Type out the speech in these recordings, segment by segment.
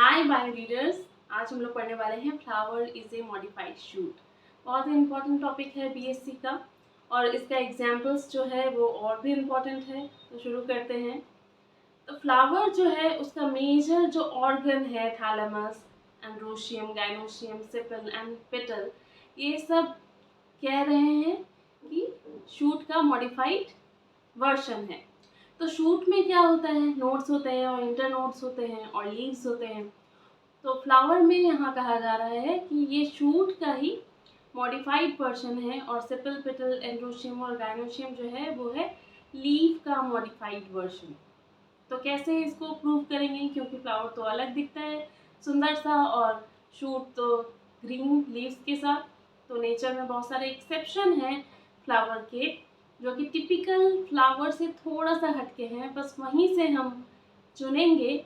हाय bio readers. आज हम लोग पढ़ने वाले हैं flower is a modified shoot. बहुत ही इम्पोर्टेंट टॉपिक है बीएससी का और इसका एग्जाम्पल्स जो है वो और भी इम्पोर्टेंट है। तो शुरू करते हैं। तो फ्लावर जो है उसका मेजर जो ऑर्गन है thalamus, androecium, gynoecium, sepal and petal, ये सब कह रहे हैं कि शूट का मॉडिफाइड वर्जन है। तो शूट में क्या होता है, नोड्स होते हैं और इंटर नोड्स होते हैं और लीव्स होते हैं। तो फ्लावर में यहाँ कहा जा रहा है कि ये शूट का ही मॉडिफाइड वर्जन है और सेपल, पेटल, एंड्रोशियम और गाइनोशियम जो है वो है लीफ का मॉडिफाइड वर्जन। तो कैसे इसको प्रूव करेंगे, क्योंकि फ्लावर तो अलग दिखता है सुंदर सा और शूट तो ग्रीन लीव्स के साथ। तो नेचर में बहुत सारे एक्सेप्शन हैं फ्लावर के, जो कि टिपिकल फ्लावर से थोड़ा सा हटके हैं। बस वहीं से हम चुनेंगे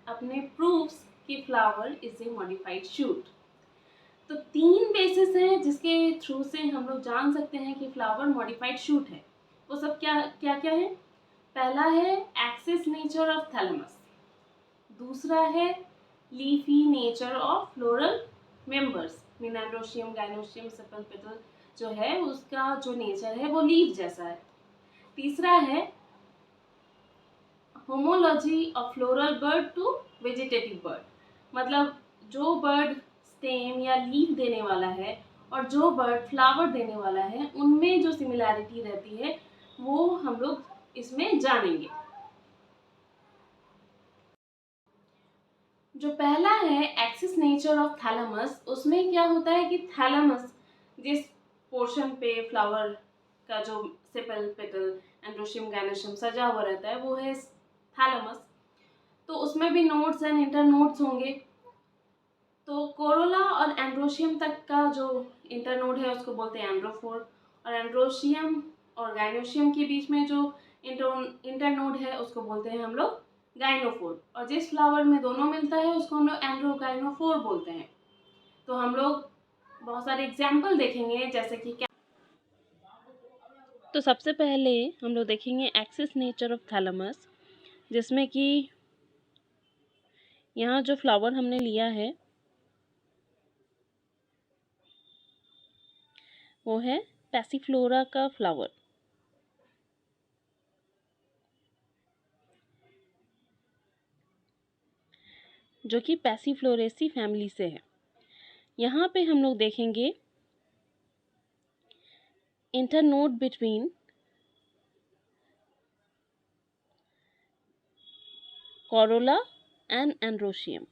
अपने प्रूफ्स कि flower is a modified shoot. तो 3 बेसिस हैं जिसके थ्रू से हम लोग जान सकते हैं कि फ्लावर मॉडिफाइड शूट है। वो सब क्या क्या क्या है? पहला है एक्सिस नेचर ऑफ थैलेमस, दूसरा है leafy nature of floral members, mean androecium, gynoecium, sepal, petal जो है उसका जो नेचर है वो लीफ जैसा है। तीसरा है homology of floral bud to vegetative bud, मतलब जो बर्ड स्टेम या लीफ देने वाला है और जो बर्ड फ्लावर देने वाला है उनमें जो सिमिलैरिटी रहती है वो हम लोग इसमें जानेंगे। जो पहला है एक्सिस नेचर ऑफ थैलेमस, उसमें क्या होता है कि थैलेमस जिस पोर्शन पे फ्लावर का जो सेपल, पेटल, एंड्रोशियम, गाइनोशियम सजा हुआ रहता है वो है थैलेमस। तो उसमें भी नोड्स एंड इंटर नोड्स होंगे। तो कोरोला और एंड्रोशियम तक का जो इंटर नोड है उसको बोलते हैं एंड्रोफोर, और एंड्रोशियम और गाइनोशियम के बीच में जो इंटर नोड है उसको बोलते हैं हम लोग गाइनोफोर। और जिस फ्लावर में दोनों मिलता है उसको हम लोग एंड्रोगाइनोफोर बोलते हैं। तो हम लोग बहुत सारे एग्जाम्पल देखेंगे, जैसे कि क्या। तो सबसे पहले हम लोग देखेंगे एक्सिस नेचर ऑफ थैलेमस, जिसमें कि यहाँ जो फ्लावर हमने लिया है वो है पैसिफ्लोरा का फ्लावर, जो कि पैसिफ्लोरेसी फैमिली से है। यहाँ पे हम लोग देखेंगे internode between Corolla and androecium,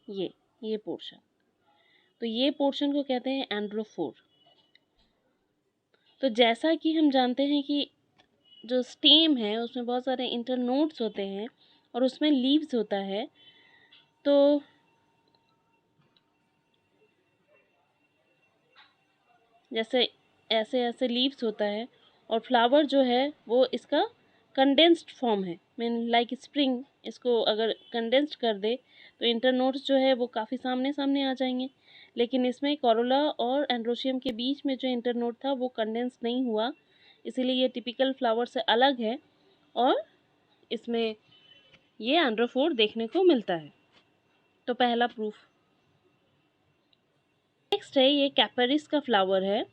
ये पोर्शन। तो ये पोर्शन को कहते हैं एंड्रोफोर। तो जैसा कि हम जानते हैं कि जो स्टेम है उसमें बहुत सारे इंटरनोड्स होते हैं और उसमें लीव्स होता है। तो जैसे ऐसे ऐसे लीव्स होता है और फ्लावर जो है वो इसका कंडेंस्ड फॉर्म है, मीन लाइक स्प्रिंग। इसको अगर कंडेंस्ड कर दे तो इंटरनोड्स जो है वो काफ़ी सामने सामने आ जाएंगे। लेकिन इसमें कोरोला और एंड्रोशियम के बीच में जो इंटरनोड था वो कंडेंस नहीं हुआ, इसीलिए ये टिपिकल फ्लावर से अलग है और इसमें ये एंड्रोफोर देखने को मिलता है। तो पहला प्रूफ। नेक्स्ट है ये कैपरिस का फ्लावर है।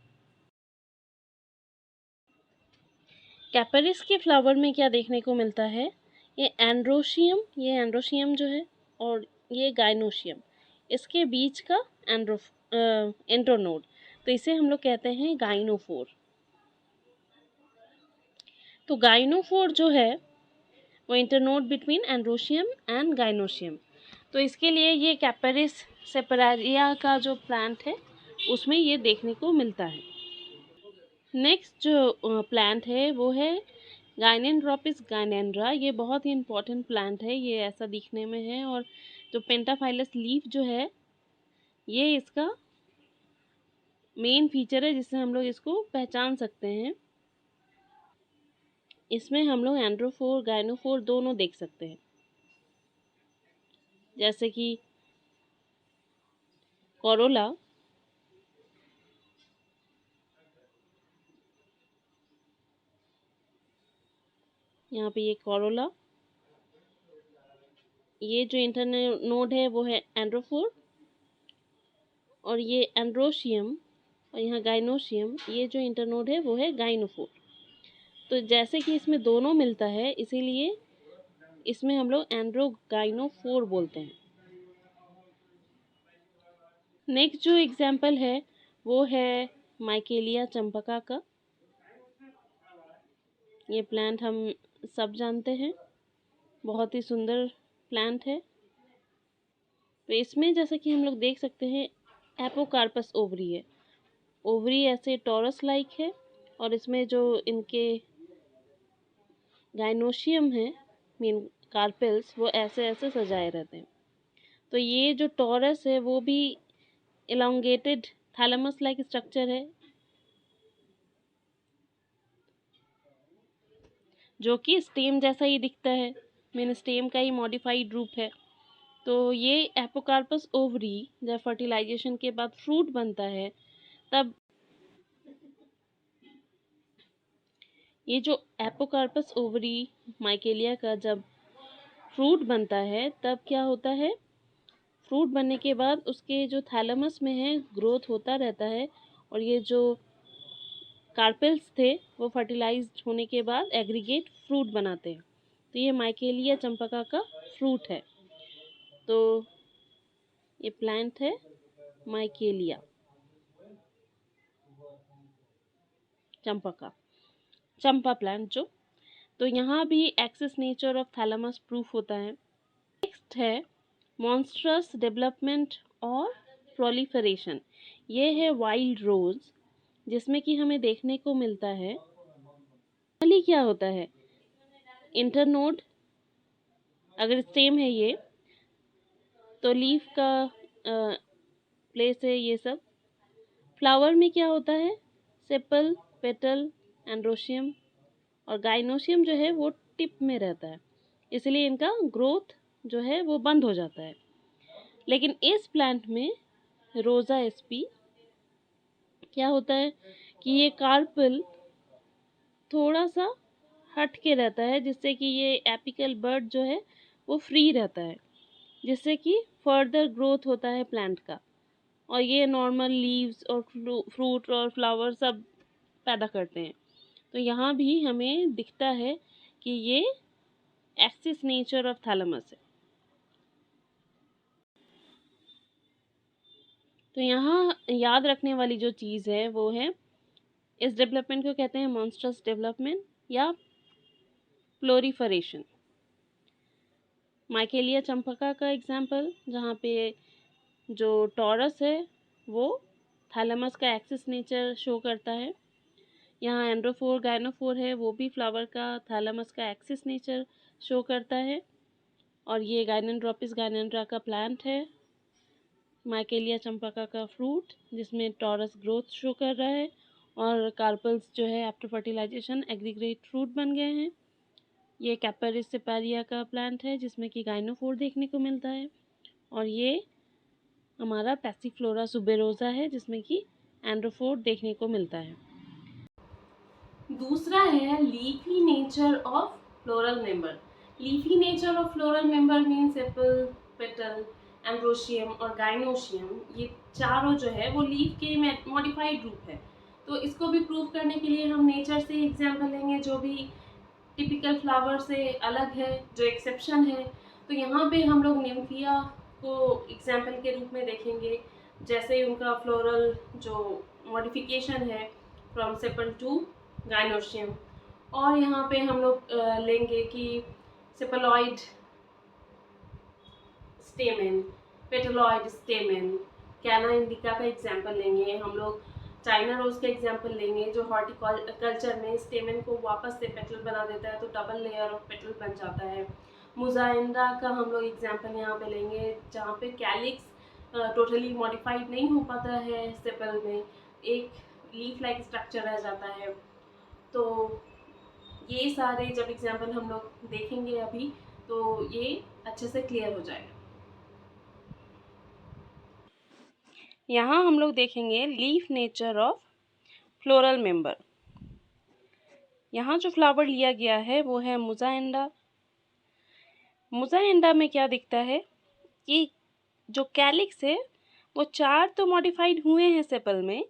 कैपरिस के फ्लावर में क्या देखने को मिलता है, ये एंड्रोशियम जो है और ये गाइनोशियम, इसके बीच का इंटरनोड, तो इसे हम लोग कहते हैं गाइनोफोर। तो गाइनोफोर जो है वो internode between androecium and gynoecium. तो इसके लिए ये कैपरिस सेपरारिया का जो प्लांट है उसमें ये देखने को मिलता है। नेक्स्ट जो प्लांट है वो है गाइनेंड्रोपिस गाइनेंड्रा। ये बहुत ही इम्पोर्टेंट प्लांट है, ये ऐसा दिखने में है और जो पेंटाफाइलस लीफ जो है ये इसका मेन फीचर है जिससे हम लोग इसको पहचान सकते हैं। इसमें हम लोग एंड्रोफोर गाइनोफोर दोनों देख सकते हैं, जैसे कि कोरोला, यहाँ पे ये कोरोला ये जो इंटरनोड है वो है एंड्रोफोर, और ये एंड्रोशियम, और यहाँ गाइनोशियम, ये जो इंटरनोड है वो है गाइनोफोर। तो जैसे कि इसमें दोनों मिलता है, इसीलिए इसमें हम लोग एंड्रोगाइनोफोर बोलते हैं। नेक्स्ट जो एग्जाम्पल है वो है माइकेलिया चंपका का। ये प्लांट हम सब जानते हैं, बहुत ही सुंदर प्लांट है। तो इसमें जैसा कि हम लोग देख सकते हैं, एपोकार्पस ओवरी है। ओवरी ऐसे टॉरस लाइक है, और इसमें जो इनके गाइनोशियम है, मीन कार्पेल्स, वो ऐसे ऐसे सजाए रहते हैं। तो ये जो टॉरस है वो भी इलोंगेटेड थैलेमस लाइक स्ट्रक्चर है, जो कि स्टेम जैसा ही दिखता है, मीन स्टेम का ही मॉडिफाइड रूप है। तो ये एपोकार्पस ओवरी जब फर्टिलाइजेशन के बाद फ्रूट बनता है, तब ये जो एपोकार्पस ओवरी माइकेलिया का जब फ्रूट बनता है, तब क्या होता है, फ्रूट बनने के बाद उसके जो थैलेमस में है ग्रोथ होता रहता है, और ये जो कार्पेल्स थे वो फर्टिलाइज्ड होने के बाद एग्रीगेट फ्रूट बनाते हैं। तो ये माइकेलिया चंपका का फ्रूट है। तो ये प्लांट है माइकेलिया चंपका, चंपा प्लांट जो। तो यहाँ भी axis nature of thalamus proof होता है। नेक्स्ट है मॉन्स्ट्रस डेवलपमेंट और प्रोलिफरेशन। ये है वाइल्ड रोज, जिसमें कि हमें देखने को मिलता है, नॉर्मली क्या होता है, इंटरनोड अगर सेम है ये, तो लीफ का प्लेस है ये सब। फ्लावर में क्या होता है, सेपल, पेटल, एंड्रोशियम, और गाइनोशियम जो है वो टिप में रहता है, इसलिए इनका ग्रोथ जो है वो बंद हो जाता है। लेकिन इस प्लांट में रोजा एसपी क्या होता है कि ये कार्पल थोड़ा सा हट के रहता है, जिससे कि ये एपिकल बर्ड जो है वो फ्री रहता है, जिससे कि फर्दर ग्रोथ होता है प्लांट का, और ये नॉर्मल लीव्स और फ्रूट और फ्लावर सब पैदा करते हैं। तो यहाँ भी हमें दिखता है कि ये एक्सिस नेचर ऑफ थैलेमस है। तो यहाँ याद रखने वाली जो चीज़ है वो है, इस डेवलपमेंट को कहते हैं मॉन्स्ट्रस डेवलपमेंट या प्लोरीफरेशन। माइकेलिया चंपका का एग्जाम्पल, जहाँ पे जो टॉरस है वो थैलेमस का एक्सिस नेचर शो करता है। यहाँ एंड्रोफोर गाइनोफोर है, वो भी फ्लावर का थैलेमस का एक्सिस नेचर शो करता है। और ये गाइनेंड्रोपिस गाइनेंड्रा का प्लांट है, माइकेलिया चंपका का फ्रूट, जिसमें टॉरस ग्रोथ शो कर रहा है, और कार्पल्स जो है आफ्टर फर्टिलाइजेशन एग्रीगेट फ्रूट बन गए हैं। ये कैपरिस सेपारिया का प्लांट है, जिसमें कि गाइनोफोर देखने को मिलता है। और ये हमारा पैसिफ्लोरा सुबेरोसा है, जिसमें कि एंड्रोफोर देखने को मिलता है। दूसरा है leafy nature of floral member. Leafy nature of floral member mean sepal, petal, androecium और गाइनोशियम, ये चारों जो है वो लीफ के मॉडिफाइड रूप है। तो इसको भी प्रूव करने के लिए हम नेचर से एग्जाम्पल लेंगे, जो भी टिपिकल फ्लावर से अलग है, जो एक्सेप्शन है। तो यहाँ पे हम लोग निम्फिया को एग्जाम्पल के रूप में देखेंगे, जैसे उनका फ्लोरल जो मॉडिफिकेशन है फ्रॉम सेपल टू गाइनोशियम। और यहाँ पे हम लोग लेंगे कि सेपलॉइड स्टेमेन, पेटलॉइड स्टेमेन, कैना इंडिका का एग्जाम्पल लेंगे हम लोग। चाइना रोज का एग्जाम्पल लेंगे, जो हॉर्टिकल्चर में स्टेमेन को वापस से पेटल बना देता है, तो डबल लेयर ऑफ पेटल बन जाता है। मुजाइंडा का हम लोग एग्जाम्पल यहाँ पे लेंगे, जहाँ पे कैलिक्स टोटली मॉडिफाइड नहीं हो पाता है सेपल में, एक लीफ लाइक स्ट्रक्चर रह जाता है। तो ये सारे जब एग्जाम्पल हम लोग देखेंगे अभी, तो ये अच्छे से क्लियर हो जाएगा। यहाँ हम लोग देखेंगे leaf nature of floral member. यहाँ जो फ्लावर लिया गया है वो है मुजाइंडा। मोज़ाइंडा में क्या दिखता है कि जो कैलिक्स है वो 4 तो मॉडिफाइड हुए हैं सेपल में,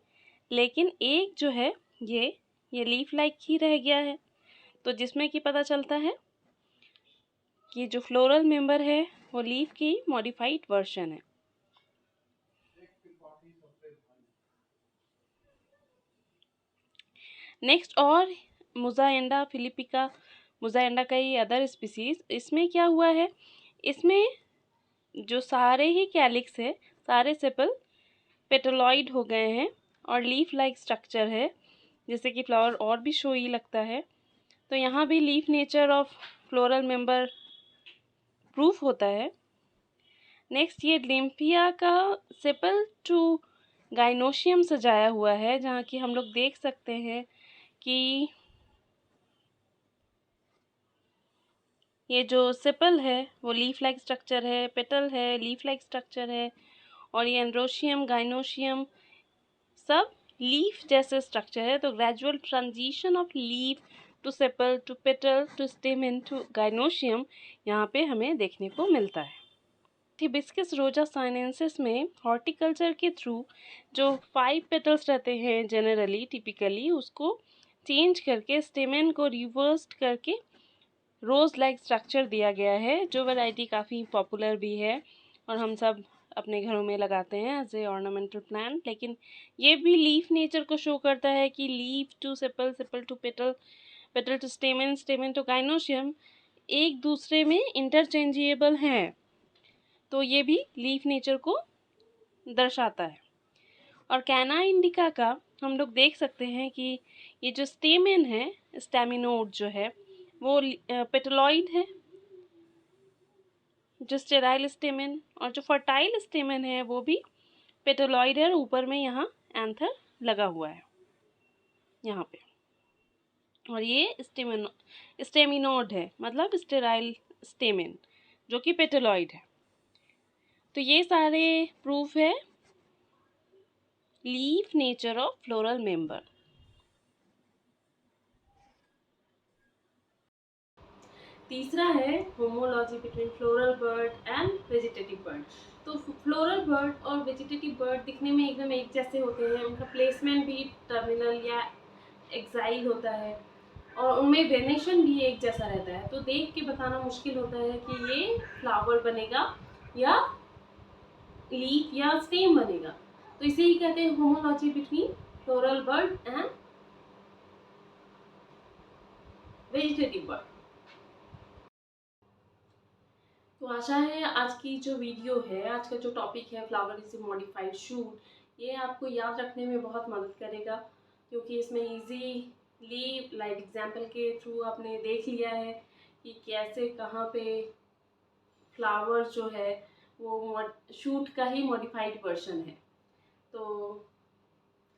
लेकिन एक जो है ये लीफ लाइक ही रह गया है। तो जिसमें कि पता चलता है कि जो फ्लोरल मेंबर है वो लीफ की मॉडिफाइड वर्जन है। नेक्स्ट और मोज़ाइंडा फिलिपिका, मोज़ाइंडा का ही अदर स्पीसीज, इसमें क्या हुआ है, इसमें जो सारे ही कैलिक्स है, सारे सेपल पेटलॉइड हो गए हैं और लीफ लाइक स्ट्रक्चर है, जैसे कि फ्लावर और भी शोई लगता है। तो यहाँ भी leaf nature of floral member proof होता है। नेक्स्ट ये लिम्फिया का सेपल टू गाइनोशियम सजाया हुआ है, जहाँ की हम लोग देख सकते हैं कि ये जो सेपल है वो लीफ लाइक स्ट्रक्चर है, पेटल है, लीफ लाइक स्ट्रक्चर है, और ये एंड्रोशियम गाइनोशियम सब लीफ जैसे स्ट्रक्चर है। तो gradual transition of leaf to sepal to petal to stamen to gynoecium यहाँ पे हमें देखने को मिलता है। हिबिस्कस रोजा साइनेंसिस में हॉर्टिकल्चर के थ्रू जो 5 पेटल्स रहते हैं जनरली टिपिकली, उसको चेंज करके स्टेमन को रिवर्स्ड करके रोज़ लाइक स्ट्रक्चर दिया गया है, जो वैरायटी काफ़ी पॉपुलर भी है और हम सब अपने घरों में लगाते हैं एज ए ऑर्नामेंटल प्लांट। लेकिन ये भी लीफ नेचर को शो करता है कि leaf to sepal, sepal to petal, petal to stamen, stamen to gynoecium एक दूसरे में इंटरचेंजेबल हैं। तो ये भी लीफ नेचर को दर्शाता है। और कैना इंडिका का हम लोग देख सकते हैं कि ये जो स्टेमन है, स्टेमिनोड जो है वो पेटलॉइड है, जो स्टेराइल स्टेमन, और जो फर्टाइल स्टेमन है वो भी पेटलॉइड है और ऊपर में यहाँ एंथर लगा हुआ है यहाँ पे। और ये स्टेमिनोड है, मतलब स्टेराइल स्टेमन जो कि पेटलॉइड है। तो ये सारे प्रूफ है leaf nature of floral member. तीसरा है homology between floral bird and vegetative bird. तो फ्लोरल बर्ड और वेजिटेटिव बर्ड दिखने में एकदम एक जैसे होते हैं, उनका प्लेसमेंट भी टर्मिनल या एक्साइल होता है और उनमें वेनेशन भी एक जैसा रहता है। तो देख के बताना मुश्किल होता है कि ये फ्लावर बनेगा या लीफ या स्टेम बनेगा। तो इसे ही कहते हैं homology between floral bird and vegetative bird. तो आशा है आज की जो वीडियो है, आज का जो टॉपिक है flower is a modified shoot, ये आपको याद रखने में बहुत मदद करेगा, क्योंकि इसमें इजीली लाइव एग्जांपल के थ्रू आपने देख लिया है कि कैसे कहाँ पे फ्लावर जो है वो शूट का ही मॉडिफाइड वर्जन है। तो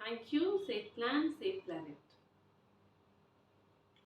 thank you, safe plan safe planning.